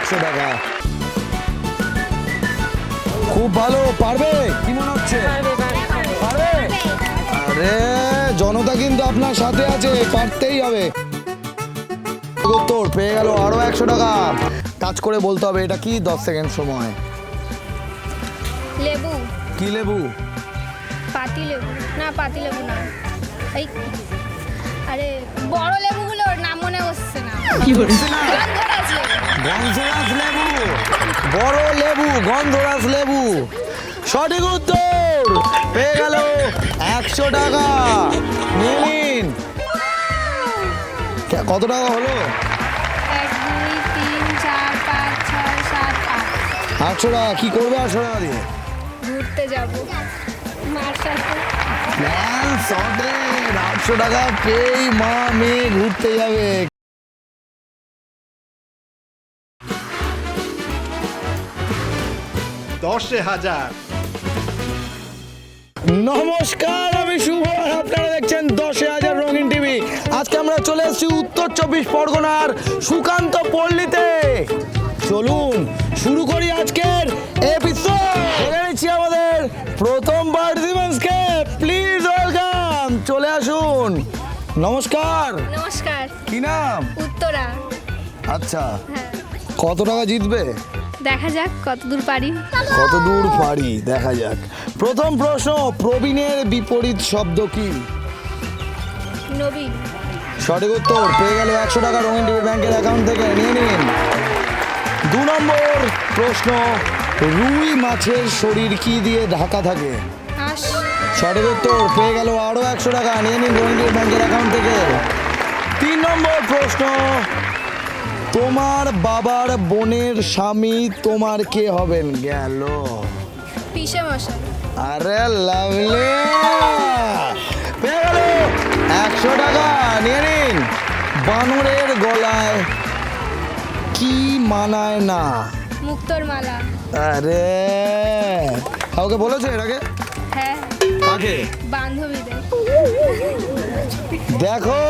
100 টাকা। খুব ভালো, পারবে কি মনে হচ্ছে? পারবে? আরে জনতা কিন্তু আপনার সাথে আছে, পারতেই হবে। উত্তর পেয়ে গেল আরো 100 টাকা। টাচ করে বলতে হবে এটা কি, 10 সেকেন্ড সময়। লেবু। কি লেবু? পাতি লেবু না, পাতি লেবু না, এই আরে বড় লেবুগুলোর নাম মনে হচ্ছে না। কি হচ্ছে না? গন্ধরাজ লেবু। গন্ধরাজ লেবু, বড় লেবু, গন্ধরাজ লেবু। সঠিক উত্তর পেয়ে গেল 100 টাকা। নিয়ে নিন। কত টাকা হলো? 1 2 3 4 5 6 7 8। 800 টাকা। কি করবে 800 টাকা দিয়ে? ঘুরতে যাব মার সাথে। Plan sorted. 800 টাকা পেয়েই মা মেয়ে ঘুরতে যাবে। নমস্কার, আমি শুভ, আপনারা দেখছেন 10,000 রঙিন টিভি। আজকে আমরা চলে এসেছি উত্তর 24 পরগনার সুকান্ত পল্লীতে। চলুন শুরু করি আজকের এপিসোড। দেখে নিচ্ছি আমাদের প্রথম পার্টিসিপেন্টসকে। প্লিজ ওয়েলকাম, চলে আসুন। নমস্কার। নমস্কার। কি নাম? উত্তরা। আচ্ছা, হ্যাঁ, কত টাকা জিতবে? দেখা যাক কত দূর পারি। কত দূর পারি দেখা যাক। প্রথম প্রশ্ন, প্রবীণের বিপরীত শব্দ কি? নবীন। সঠিক উত্তর পেয়ে গেল 100 টাকা রঙিন টিভি ব্যাংকের অ্যাকাউন্ট থেকে। নিয়ে নিন। 2 নম্বর প্রশ্ন, রুই মাছের শরীর কি দিয়ে ঢাকা থাকে? হাঁস। সঠিক উত্তর পেয়ে গেল আরো 100 টাকা। নিয়ে নিন রঙিন টিভি ব্যাংকের অ্যাকাউন্ট থেকে। 3 নম্বর প্রশ্ন, তোমার বাবার বোনের স্বামী তোমার কে হবেন? গেল। পিসে মশাই। আরে লাভলি, পেয়ে গেল 100 টাকা। নিয়ে নিন। বানরের গলায় কি মানায় না? মুক্তোর মালা। আরে কাউকে বলেছো এর আগে? হ্যাঁ, কাকে? বান্ধবীদের। দেখো,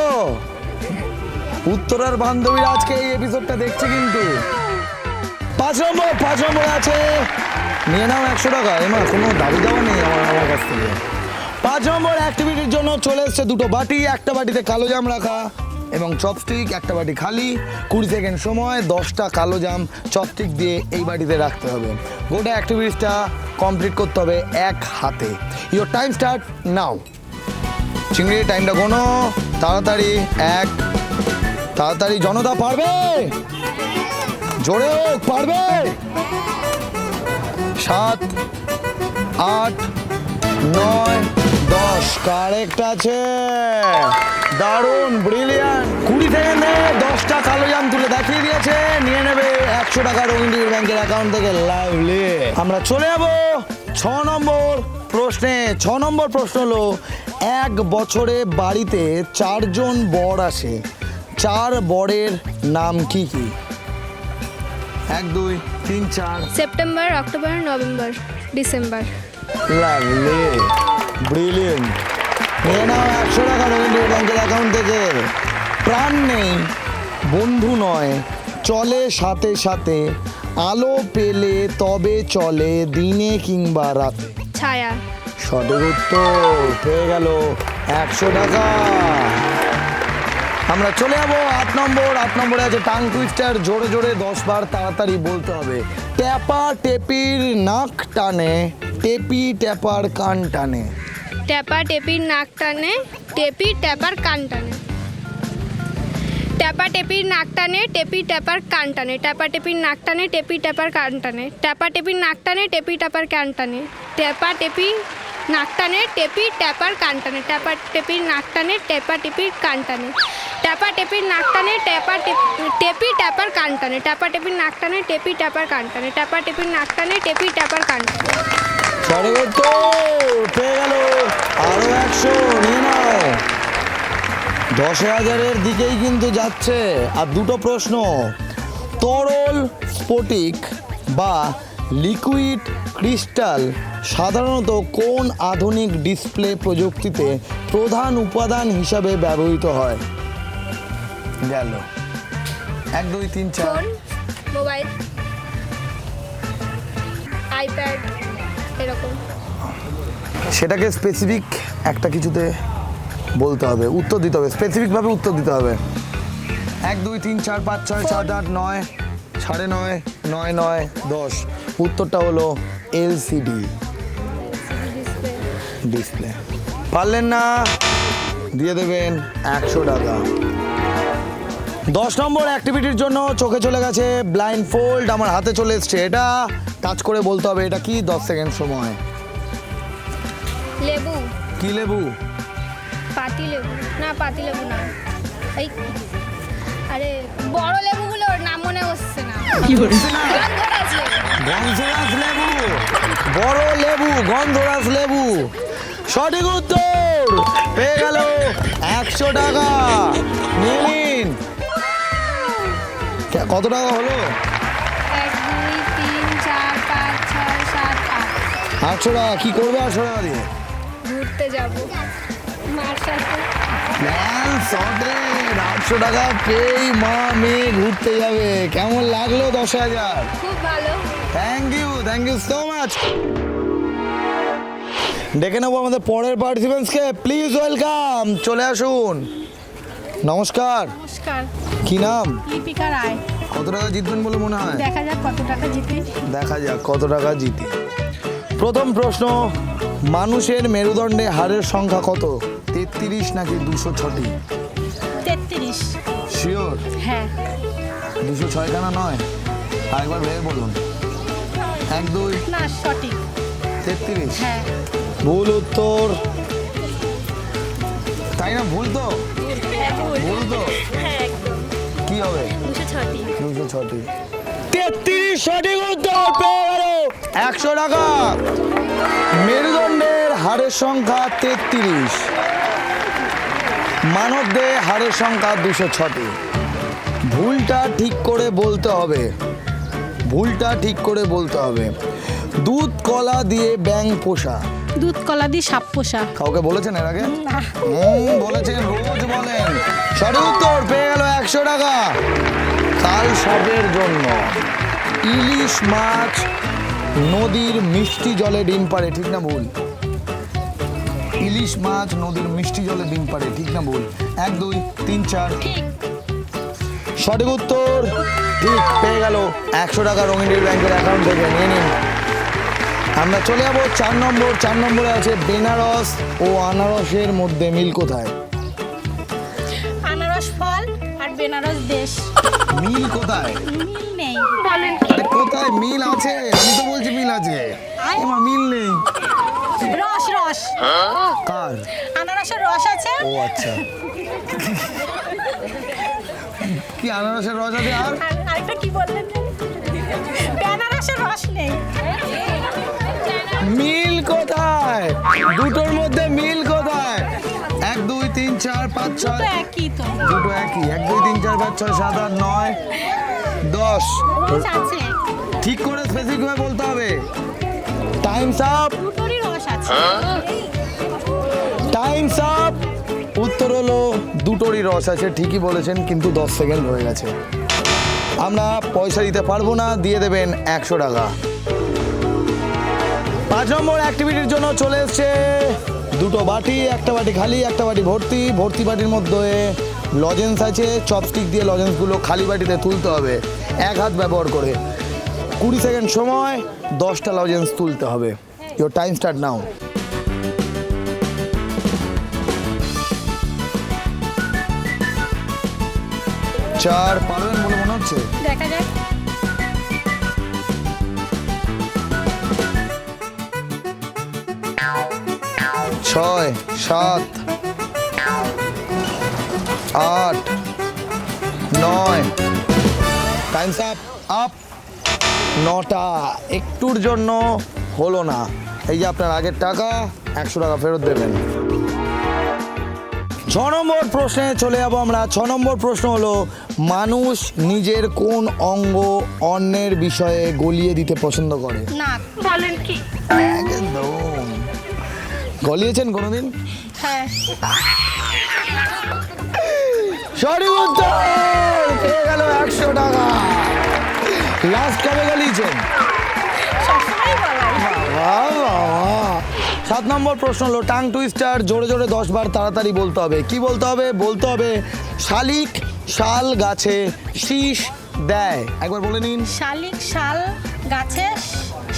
উত্তরার বান্ধবীরা আজকে এই এপিসোডটা দেখছে কিন্তু। 5 নম্বর আছে, নিয়ে নাও 100 টাকা। এমা কোনো দাবি দেওয়া নেই আমার কাছ থেকে। 5 নম্বর অ্যাক্টিভিটির জন্য চলে এসছে 2টো বাটি। একটা বাটিতে কালো জাম রাখা এবং চপস্টিক, একটা বাটি খালি। 20 সেকেন্ড সময়, 10টা কালো জাম চপস্টিক দিয়ে এই বাটিতে রাখতে হবে। গোটা অ্যাক্টিভিটিসটা কমপ্লিট করতে হবে এক হাতে। ইওর টাইম স্টার্ট নাও। চিংড়ি টাইমটা কোনো তাড়াতাড়ি। তাড়াতাড়ি। জনতা পারবে? জোরে হোক, পারবে? 7 8 9 10। কারেক্ট আছে, দারুণ, ব্রিলিয়ান্ট। 20 সেকেন্ডে 10টা কালো জাম তুলে দেখিয়ে দিয়েছে। নিয়ে নেবে 100 টাকা রঙিন টিভি ব্যাংকের অ্যাকাউন্ট থেকে। লাভলি। আমরা চলে যাবো 6 নম্বর প্রশ্নে। 6 নম্বর প্রশ্ন হলো, 1 বছরে বাড়িতে 4 জন বর আসে, 4 বরের নাম কি কি? 1 2 3 4। September, October, November, December. Lovely, brilliant. নিয়ে নাও 100 টাকা রঙিন টিভি ব্যাংকের অ্যাকাউন্ট থেকে। প্রাণ নেই, বন্ধু নয়, চলে সাথে সাথে, আলো পেলে তবে চলে, দিনে কিংবা রাতে। ছায়া। সঠিক উত্তর পেয়ে গেল 100 টাকা। আমরা চলে যাবো 8 নম্বর। 8 নম্বরে আছে টাং টুইস্টার। জোরে জোরে 10 বার তাড়াতাড়ি বলতে হবে। ট্যাপা টেপির নাক টানে, টেপি ট্যাপার কান টানে। ট্যাপা টেপির নাক টানে, টেপি ট্যাপার কান টানে। ট্যাপা টেপির নাক টানে, টেপি ট্যাপার কান টানে। ট্যাপা টেপির নাক টানে, টেপি ট্যাপার কান টানে। ট্যাপা টেপির নাক টানে, টেপি ট্যাপার কান টানে। ট্যাপা টেপি নাক টানে, টেপি ট্যাপার কান টানে। ট্যাপা টেপির নাক টানে, টেপা টেপির কান টানে। ট্যাপা টেপির নাক টানে, টেপি ট্যাপার কান টানে। ট্যাপা টেপির নাক টানে, টেপি ট্যাপার কান টানে। ট্যাপা টেপির নাক টানে, টেপি ট্যাপার কান টানে। সঠিক উত্তর পেয়ে গেল আরো 100। নিয়ে নাও। 10,000-এর দিকেই কিন্তু যাচ্ছে। আর 2টো প্রশ্ন, তরল স্ফটিক বা লিকুইড ক্রিস্টাল সাধারণত কোন আধুনিক ডিসপ্লে প্রযুক্তিতে প্রধান উপাদান হিসাবে ব্যবহৃত হয়? গেল 1 2 3 4। ফোন, মোবাইল, আইপ্যাড, এরকম। সেটাকে স্পেসিফিক একটা কিছুতে বলতে হবে, উত্তর দিতে হবে, স্পেসিফিকভাবে উত্তর দিতে হবে। 1 2 3 4 5 6 7 8 9 9:30 9 9 10। উত্তরটা হলো এলসিডি ডিসপ্লে। পারলেন না, দিয়ে দেবেন 100 টাকা। 10 নম্বর অ্যাক্টিভিটির জন্য চোখে চলে গেছে ব্লাইন্ড ফোল্ড, আমার হাতে চলে এসছে, এটা টাচ করে বলতে হবে এটা কি। 10 সেকেন্ড সময়। লেবু, কি লেবু? পাতি লেবু না, পাতি লেবু না, এই আরে বড় লেবুগুলোর নাম মনে হচ্ছে না। গন্ধরাজ লেবু। গন্ধরাজ লেবু, বড় লেবু, গন্ধরাজ লেবু। সঠিক উত্তর, পেয়ে গেল 100 টাকা। নিয়ে নিন। কত টাকা হলো? 1 2 3 4 5 6 7 8। 800 টাকা। কি করবে 800 টাকা দিয়ে? ঘুরতে যাব মার সাথে। Plan sorted. 800 টাকা পেয়েই মা মেয়ে ঘুরতে যাবে। কেমন লাগলো 10,000? খুব ভালো। Thank you so much. ডেকে নেবো আমাদের পরের পার্টিসিপেন্টসকে, প্লিজ ওয়েলকাম, চলে আসুন। নমস্কার, নমস্কার। কি নাম? লিপিকা রায়। কত টাকা জিতবেন বলে মনে হয়? দেখা যাক কত টাকা জিতে। দেখা যাক কত টাকা জিতি। প্রথম প্রশ্ন, মানুষের মেরুদণ্ডে হাড়ের সংখ্যা কত? 33 নাকি 206টি? 33। শিওর? হ্যাঁ। 206 খানা নয়, আরেকবার ভেবে বলুন। 1 2 না, সঠিক। 33। হ্যাঁ। ভুল উত্তর। তাই না? ভুল তো? ভুল তো? হ্যাঁ, একদম। কি হবে? 206টি। 206টি। 33 সঠিক উত্তর, পেয়ে গেল 100 টাকা। মেরুদণ্ডের হাড়ের সংখ্যা 33, মানব দেহে হাড়ের সংখ্যা 206টি। ভুলটা ঠিক করে বলতে হবে, ভুলটা ঠিক করে বলতে হবে। দুধ কলা দিয়ে ব্যাঙ পোষা। দুধ কলা দিয়ে সাপ পোষা। কাউকে বলেছেন এর আগে? না। বলেছেন, রোজ বলেন। সঠিক উত্তর, পেয়ে গেল 100 টাকা। কাল সাপের জন্য ইলিশ মাছ নদীর মিষ্টি জলে ডিম পাড়ে, ঠিক না ভুল? ইলিশ মাছ নদীর মিষ্টি জলে ডিম পাড়ে, ঠিক না ভুল? 1 2 3 4। সঠিক উত্তর ঠিক, পেয়ে গেল 100 টাকা রঙিনীর ব্যাংকের অ্যাকাউন্ট থেকে। নিয়ে নিন। আমরা চলে যাবো 4 নম্বর। 4 নম্বরে আছে বেনারস ও আনারসের মধ্যে মিল কোথায়? আনারস ফল আর বেনারস দেশ। মিল কোথায়? মিল নেই। বলেন আরে কোথায় মিল আছে? আমি তো বলছি মিল আছে। এমা মিল নেই। রস, রস। কার? আনারসের রস আছে। ও আচ্ছা। কি আনারসের রস আছে? আর আরেকটা কি বললেন? বেনারসের রস নেই। মিল কোথায়? দুটোর মধ্যে মিল কোথায়? 1 2 3 4 5 6। একই তো। দুটো একই। 1 2 3 4 5 6 7 8 9 10। রস আছে। ঠিক করে স্পেসিফিক ভাবে বলতে হবে। টাইমস আপ, দুটোরই রস আছে। Times up. উত্তর হলো দুটোরই রস আছে, ঠিকই বলেছেন, কিন্তু 10 সেকেন্ড হয়ে গেছে। আমরা পয়সা দিতে পারবো না, দিয়ে দেবেন 100 টাকা। 5 নম্বর অ্যাক্টিভিটির জন্য চলে এসছে দুটো বাটি, একটা বাটি খালি, একটা বাটি ভর্তি। ভর্তি বাটির মধ্যে লজেন্স আছে, চপস্টিক দিয়ে লজেন্সগুলো খালি বাটিতে তুলতে হবে 1 হাত ব্যবহার করে। 20 সেকেন্ড সময়, 10টা লজেন্স তুলতে হবে। ইওর টাইম স্টার্ট নাও। 4 পারবেন বলে মনে হচ্ছে। দেখা যাক। 6 7 8 9। Times up up. 9টা। একটুর জন্য হলো না। এই যে আপনার আগের টাকা, 100 টাকা ফেরত দেবেন। 6 নম্বর প্রশ্নে চলে যাবো আমরা। 6 নম্বর প্রশ্ন হলো, মানুষ নিজের কোন অঙ্গ অন্যের বিষয়ে গলিয়ে দিতে পছন্দ করে? নাক। বলেন কি? একদম। গলিয়েছেন কোনোদিন? হ্যাঁ। সঠিক উত্তর, পেয়ে গেল 100 টাকা। লাস্ট কবে গলিয়েছেন? সবসময় বলাই। বাবা, 7 নম্বর প্রশ্ন হলো টাং টুইস্টার, জোরে জোরে 10 বার তাড়াতাড়ি বলতে হবে। কি বলতে হবে? বলতে হবে শালিক শাল গাছে শীষ দেয়। একবার বলে নিন। শালিক শাল গাছে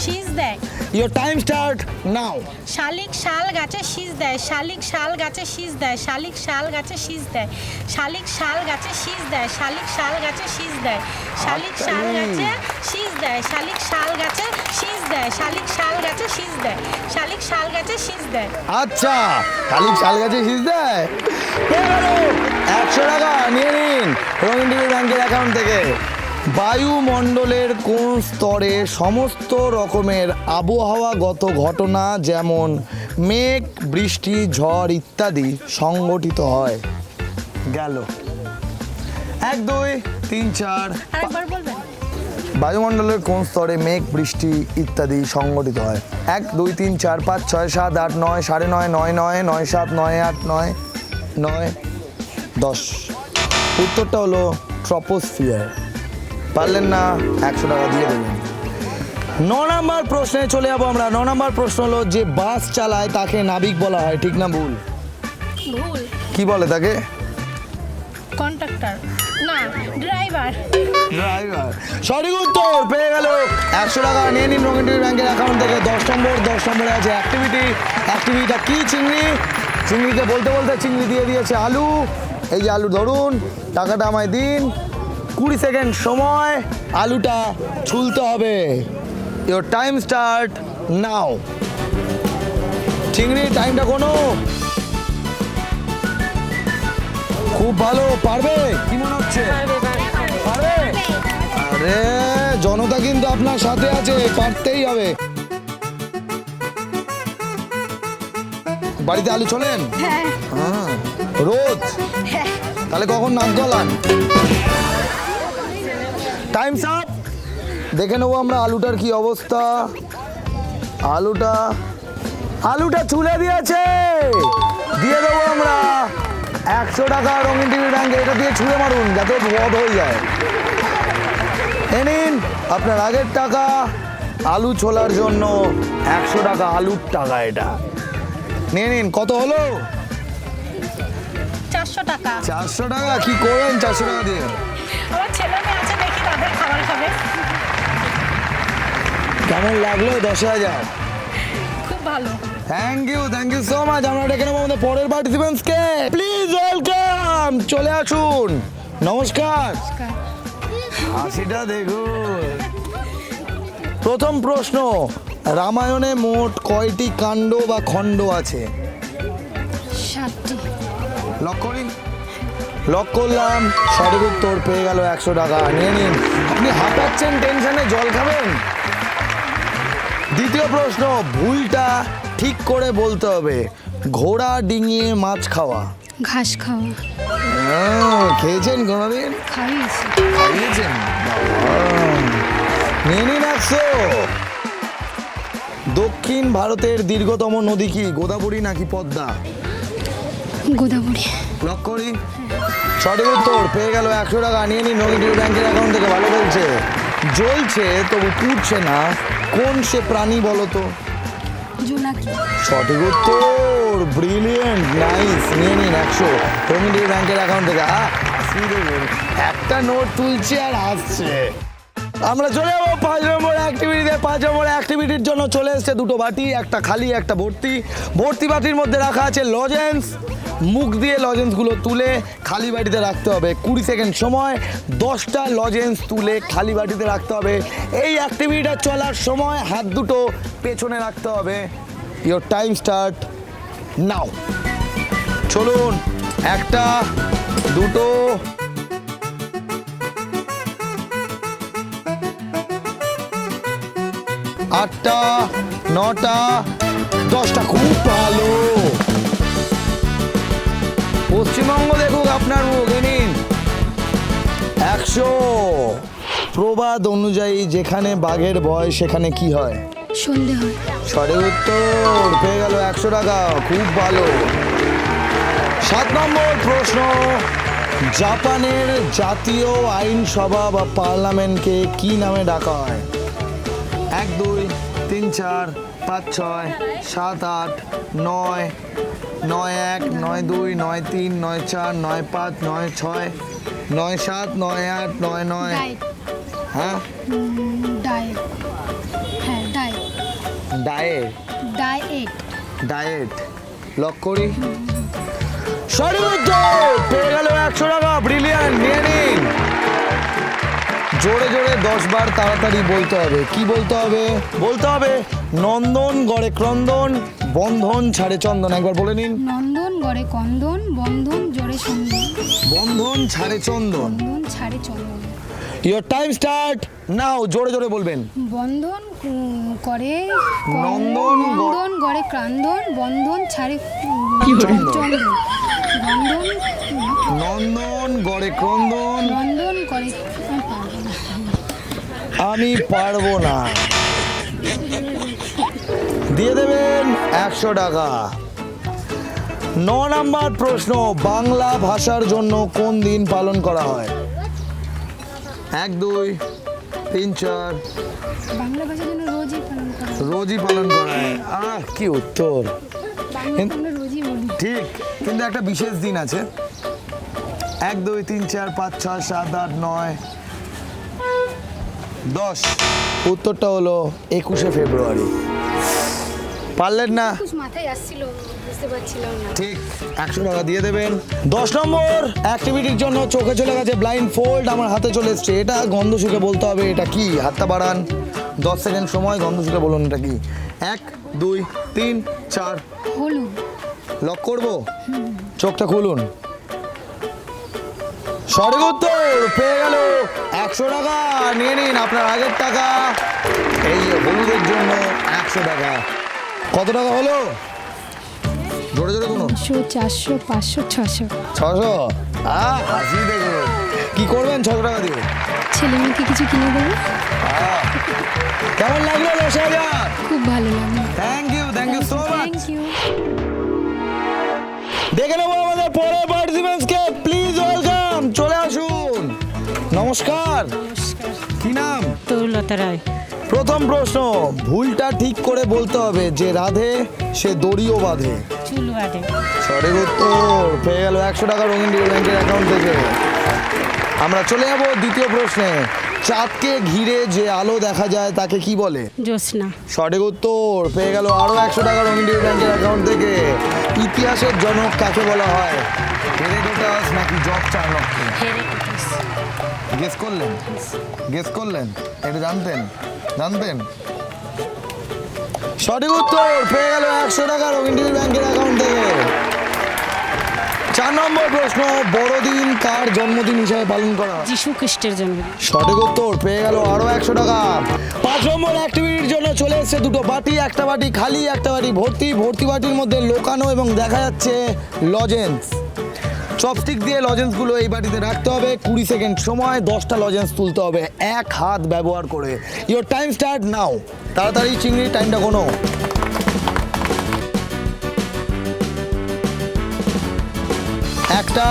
শীষ দেয়। ইয়োর টাইম স্টার্ট নাও। শালিক শাল গাছে শীষ দেয়। শালিক শাল গাছে শীষ দেয়। শালিক শাল গাছে শীষ দেয়। শালিক শাল গাছে শীষ দেয়। শালিক শাল গাছে শীষ দেয়। শালিক শাল গাছে শীষ দেয়। শালিক শাল গাছে শীষ দেয়। শালিক শাল গাছে শীষ দেয়। শালিক শাল গাছে শীষ দেয়। আচ্ছা, শালিক শাল গাছে শীষ দেয়। পেয়ে গেল 100 টাকা, নিয়ে নিন রঙিন টিভি ব্যাংকের অ্যাকাউন্ট থেকে। বায়ুমণ্ডলের কোন স্তরে সমস্ত রকমের আবহাওয়াগত ঘটনা যেমন মেঘ, বৃষ্টি, ঝড় ইত্যাদি সংঘটিত হয়? গেল 1 2 3 4। আরেকবার বলবেন? বায়ুমণ্ডলের কোন স্তরে মেঘ, বৃষ্টি ইত্যাদি সংঘটিত হয়? 1 2 3 4 5 6 7 8 9 9:30 9 9 9 7 9 8 9 9 10। উত্তরটা হলো ট্রপোস্ফিয়ার। পারলেন না, 100 টাকা দিয়ে দেবেন। 9 নম্বর প্রশ্নে চলে যাবো আমরা। 9 নম্বর প্রশ্ন হলো যে বাস চালায় তাকে নাবিক বলা হয়, ঠিক না ভুল? ভুল। কি বলে তাকে? কন্ট্রাক্টর না, ড্রাইভার। ড্রাইভার। সঠিক উত্তর, পেয়ে গেল 100 টাকা, নিয়ে নিন রঙিন টিভি ব্যাংকের অ্যাকাউন্ট থেকে। 10 নম্বরে আছে অ্যাক্টিভিটিটা কি? চিংড়ি। চিংড়িকে বলতে বলতে চিংড়ি দিয়ে দিয়েছে আলু। এই যে আলু ধরুন, টাকাটা আমায় দিন। 20 সেকেন্ড সময়, আলুটা ছুলতে হবে। ইয়োর টাইম স্টার্ট নাও। চিংড়ি টাইমটা কোনো খুব ভালো, পারবে কি মনে হচ্ছে? পারবে? আরে জনতা কিন্তু আপনার সাথে আছে, পারতেই হবে। বাড়িতে আলু ছোলেন? হ্যাঁ। হ্যাঁ। রোজ? তাহলে কখন নাক গলান? Times up. দেখে নেবো আমরা আলুটার কি অবস্থা। আলুটা ছুলে দিয়েছে, দিয়ে দেবো আমরা 100 টাকা রঙিন টিভি ব্যাংকে। এটা দিয়ে ছুঁড়ে মারুন যাতে বধ হয়ে যায়। এ নিন আপনার আগের টাকা। আলু ছোলার জন্য 100 টাকা, আলুর টাকা এটা। নিয়ে নিন। কত হলো? 400 টাকা। 400 টাকা। কি করবেন 400 টাকা দিয়ে? আমার ছেলে মেয়ে আছে, দেখি তাদের খাবার খাবে। কেমন লাগলো? 10,000। খুব ভালো। Thank you so much. আমরা ডেকে নেবো আমাদের পরের পার্টিসিপেন্টসকে। প্লিজ ওয়েলকাম, চলে আসুন। নমস্কার। হাসিটা দেখুন। প্রথম প্রশ্ন, রামায়ণে মোট কয়টি কাণ্ড বা খণ্ড আছে? 7টি। লক করলাম। সঠিক উত্তর, পেয়ে গেল 100 টাকা, নিয়ে নিন। আপনি হাঁপাচ্ছেন, টেনশনে জল খাবেন? দ্বিতীয় প্রশ্ন, ভুলটা ঠিক করে বলতে হবে। ঘোড়া ডিঙিয়ে মাছ খাওয়া। ঘাস খাওয়া। খেয়েছেন কোনোদিন? খাইয়েছেন? নিয়ে নিন 100। দক্ষিণ ভারতের দীর্ঘতম নদী কি? গোদাবরী নাকি পদ্মা? গোদাবরী। লক করি। সঠিক উত্তর, পেয়ে গেল 100 টাকা, নিয়ে নিন রঙিন টিভি ব্যাংকের অ্যাকাউন্ট থেকে। ভালো বলছে। জ্বলছে তবু পুড়ছে না, কোন সে প্রাণী বলো তো? জোনাকি। সঠিক উত্তর, ব্রিলিয়েন্ট, নাইস। নিয়ে নিন 100 রঙিন টিভি ব্যাংকের অ্যাকাউন্ট থেকে। হাসি দেখুন, একটা নোট তুলছে আর হাসছে। আমরা চলে যাবো 5 নম্বর অ্যাক্টিভিটিতে। 5 নম্বর অ্যাক্টিভিটির জন্য চলে এসছে দুটো বাটি, একটা খালি একটা ভর্তি। ভর্তি বাটির মধ্যে রাখা আছে লজেন্স। মুখ দিয়ে লজেন্সগুলো তুলে খালি বাটিতে রাখতে হবে। 20 সেকেন্ড সময়, 10টা লজেন্স তুলে খালি বাটিতে রাখতে হবে। এই অ্যাক্টিভিটিটা চলার সময় হাত দুটো পেছনে রাখতে হবে। ইয়োর টাইম স্টার্ট নাও। চলুন, 1টা 2টো 8টা 9টা 10টা। খুব ভালো। পশ্চিমবঙ্গ দেখুক আপনার মুখ। নিন 100। প্রবাদ অনুযায়ী যেখানে বাঘের ভয় সেখানে কি হয়? সন্ধে হয়। সঠিক উত্তর, পেয়ে গেল 100 টাকা, খুব ভালো। 7 নম্বর প্রশ্ন, জাপানের জাতীয় আইনসভা বা পার্লামেন্টকে কি নামে ডাকা হয়? 1 2 3 4 5 6 7 8 9 9 1 9 2 9 3 9 4 9 5 9 6 9 7 9 8 9 9 ডায়েট হ্যাঁ ডায়েট হ্যাঁ diet diet diet diet lock করি। সঠিক উত্তর, পেয়ে গেল 100 টাকা। ব্রিলিয়ান্ট, নিয়ে নিন। জোরে জোরে 10 বার তাড়াতাড়ি বলতে হবে। কি বলতে হবে? বলতে হবে নন্দন গড়ে ক্রন্দন, বন্ধন ছাড়ে চন্দন। একবার বলে নিন। নন্দন গড়ে কন্দন, বন্ধন জোরে সন্ধন, বন্ধন ছাড়ে চন্দন। বন্ধন ছাড়ে চন্দন। Your time start now. জোরে জোরে বলবেন। বন্ধন করে নন্দন নন্দন গড়ে ক্রান্দন, বন্ধন ছাড়ে চন্দন, বন্ধন নন্দন গড়ে ক্রন্দন, নন্দন করে আমি পারবো না। দিয়ে দেবেন 100 টাকা। 9 নাম্বার প্রশ্ন, বাংলা ভাষার জন্য কোন দিন পালন করা হয়? 1 2 3 4 বাংলা ভাষার জন্য রোজই পালন করা হয়। রোজই পালন করা হয়। কি উত্তর! বাংলা আমরা রোজই বলি। ঠিক, কিন্তু একটা বিশেষ দিন আছে। 1 2 3 4 5 6 7 8 9 10। উত্তরটা হলো 21শে ফেব্রুয়ারি। পারলেন না? কুছ মাথায় আসছিল, বুঝতে পারছিলাম না। ঠিক, 100 টাকা দিয়ে দেবেন। 10 নম্বর অ্যাক্টিভিটির জন্য চোখে চলে গেছে ব্লাইন্ড ফোল্ড, আমার হাতে চলে এসছে। এটা গন্ধ শুকে বলতে হবে এটা কি। হাতটা বাড়ান, 10 সেকেন্ড সময়, গন্ধ শুকে বলুন এটা কি। 1 2 3 4 হলুদ। লক করবো? চোখটা খুলুন। সঠিক উত্তর, পেয়ে গেল 100 টাকা। নিয়ে নিন আপনার আগের টাকা। এই যে হলুদের জন্য 100 টাকা। কত টাকা হলো? জোরে জোরে গুনুন। 300 400 500 600। 600। হাসি দেখুন। কি করবেন 600 টাকা দিয়ে? ছেলে মেয়েকে কিছু কিনে দেবো। কেমন লাগলো 10,000? খুব ভালো লাগলো। Thank you so much. Thank you. দেখে নেবো আমাদের পরের পার্টিসিপেন্টসকে। প্লিজ ওয়েলকাম, চলে আসুন। নমস্কার। কি নাম? তরুলতা রায়। প্রথম প্রশ্ন, ভুলটা ঠিক করে বলতে হবে। যে রাধে সে দড়িও বাঁধে। চুল বাঁধে। সঠিক উত্তর, পেয়ে গেল 100 টাকা রঙিন ডিও ব্যাংকের অ্যাকাউন্ট থেকে। আমরা চলে যাব দ্বিতীয় প্রশ্নে। চাঁদকে ঘিরে যে আলো দেখা যায় তাকে কি বলে? জ্যোৎস্না। সঠিক উত্তর, পেয়ে গেল আরো 100 টাকা রঙিন ডিও ব্যাংকের অ্যাকাউন্ট থেকে। ইতিহাসের জনক কাকে বলা হয়? হেরোডোটাস নাকি জব চার্নককে? হেরাক্লিস। গেস করলেন? এটা জানতেন? সঠিক উত্তর, পেয়ে গেল 100 টাকা রঙিন ডিও ব্যাংকের অ্যাকাউন্ট থেকে। 4 নম্বর প্রশ্ন, বড়দিন কার জন্মদিন হিসাবে পালন করা হয়? যিশু খ্রিস্টের জন্মদিন। সঠিক উত্তর, পেয়ে গেল আরো 100 টাকা। 5 নম্বর অ্যাক্টিভিটির জন্য চলে এসেছে দুটো বাটি। একটা বাটি খালি, একটা বাটি ভর্তি। ভর্তি বাটির মধ্যে লোকানো এবং দেখা যাচ্ছে লজেন্স। চপস্টিক দিয়ে লজেন্সগুলো এই বাটিতে রাখতে হবে। 20 সেকেন্ড সময়, 10টা লজেন্স তুলতে হবে এক হাত ব্যবহার করে। ইওর টাইম স্টার্ট নাও। তাড়াতাড়ি চিংড়ি, টাইমটা কোনো। একটা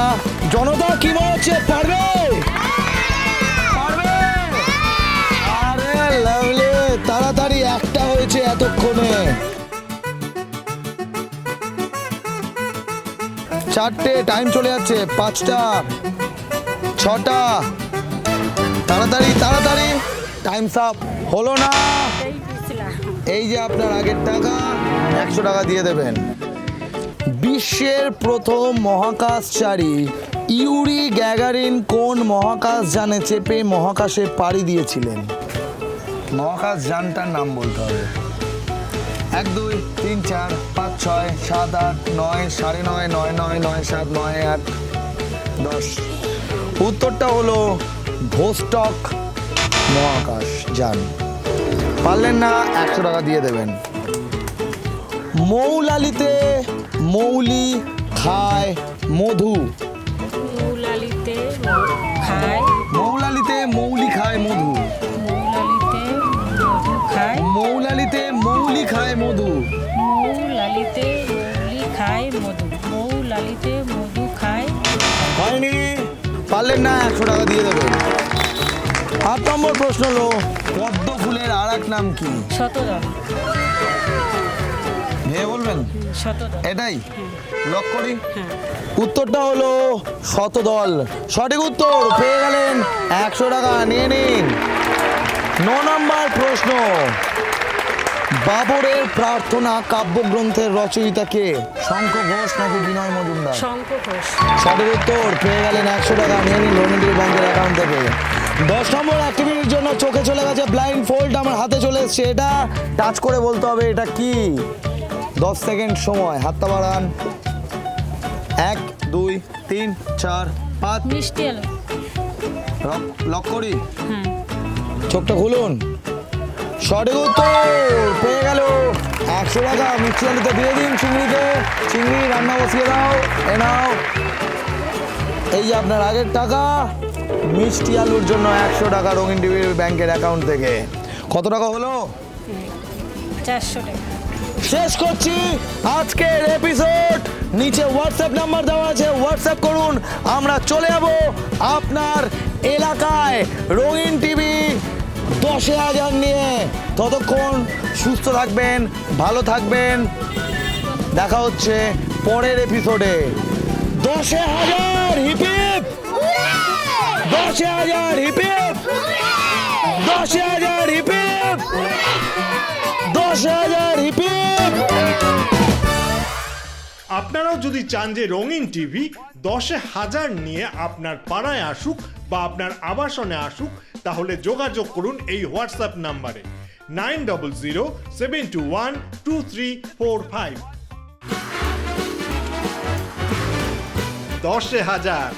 জনতা কি মনে হচ্ছে? পারবে? আরে লাভলি, তাড়াতাড়ি। একটা হয়েছে এতক্ষণে। 4টে, টাইম চলে যাচ্ছে। 5টা, 6টা, তাড়াতাড়ি। Times up. হলো না। এই যে আপনার আগের টাকা, 100 টাকা দিয়ে দেবেন। বিশ্বের প্রথম মহাকাশচারী ইউরি গ্যাগারিন কোন মহাকাশযানে চেপে মহাকাশে পাড়ি দিয়েছিলেন? মহাকাশযানটার নাম বলতে হবে। 1 2 3 4 5 6 7 8 9 9:30 9 9 9 7 9 8 10। উত্তরটা হলো ভোস্টক মহাকাশযান। পারলেন না, 100 টাকা দিয়ে দেবেন। মৌলালিতে মৌলি খায় মধু। মৌলালিতে খায়। মৌলালিতে মৌলি খায় মধু। মৌলালিতে মধু খায়। মৌলালিতে মৌলি খায় মধু। মৌলালিতে মৌলি খায় মধু। মৌলালিতে মধু খায়। হয়নি। না 100 টাকা দিয়ে দেবেন। 8 নম্বর প্রশ্ন হলো পদ্ম ফুলের আর এক নাম কি? শতদল। ভেবে বলবেন? শতদল। এটাই লক করি। উত্তরটা হলো শতদল। সঠিক উত্তর পেয়ে গেলেন 100 টাকা, নিয়ে নিন। 9 নম্বর প্রশ্ন বাবরের প্রার্থনা কাব্যগ্রন্থের রচয়িতা কে? শঙ্খ ঘোষ নাকি বিনয় মজুমদার? শঙ্খ ঘোষ। সঠিক উত্তর পেয়ে গেলেন 100 টাকা, নিয়ে নিন রবীন্দ্র ব্যাংকের অ্যাকাউন্ট থেকে। 10 নম্বর অ্যাক্টিভিটির জন্য চোখে চলে গেছে ব্লাইন্ড ফোল্ড, আমার হাতে চলে এসছে। এটা টাচ করে বলতে হবে এটা কি। 10 সেকেন্ড সময়, হাতটা বাড়ান। 1 2 3 4 5। মিষ্টি আলু। লক করি। হ্যাঁ। চোখটা খুলুন। সঠিক উত্তর পেয়ে গেল 100 টাকা। মিষ্টি আলুতে দিয়ে দিন চিংড়িতে, চিংড়ি রান্না বসিয়ে দাও। এ নাও, এই যে আপনার আগের টাকা। মিষ্টি আলুর জন্য 100 টাকা রঙিন টিভির ব্যাংকের অ্যাকাউন্ট থেকে। কত টাকা হলো? 400 টাকা। শেষ করছি আজকের এপিসোড। নিচে হোয়াটসঅ্যাপ নাম্বার দেওয়া আছে, হোয়াটসঅ্যাপ করুন। আমরা চলে যাব আপনার এলাকায় রঙিন টিভি 10,000 নিয়ে। ততক্ষণ সুস্থ থাকবেন, ভালো থাকবেন। দেখা হচ্ছে পরের এপিসোডে। 10,000 hip hip, 10,000 hip hip, 10,000 hip hip, 10,000 hip hip. আপনারাও যদি চান যে রঙিন টিভি 10,000 নিয়ে আপনার পাড়ায় আসুক বা আপনার আবাসনে আসুক, তাহলে যোগাযোগ করুন এই হোয়াটসঅ্যাপ নাম্বারে 9007212345। 10,000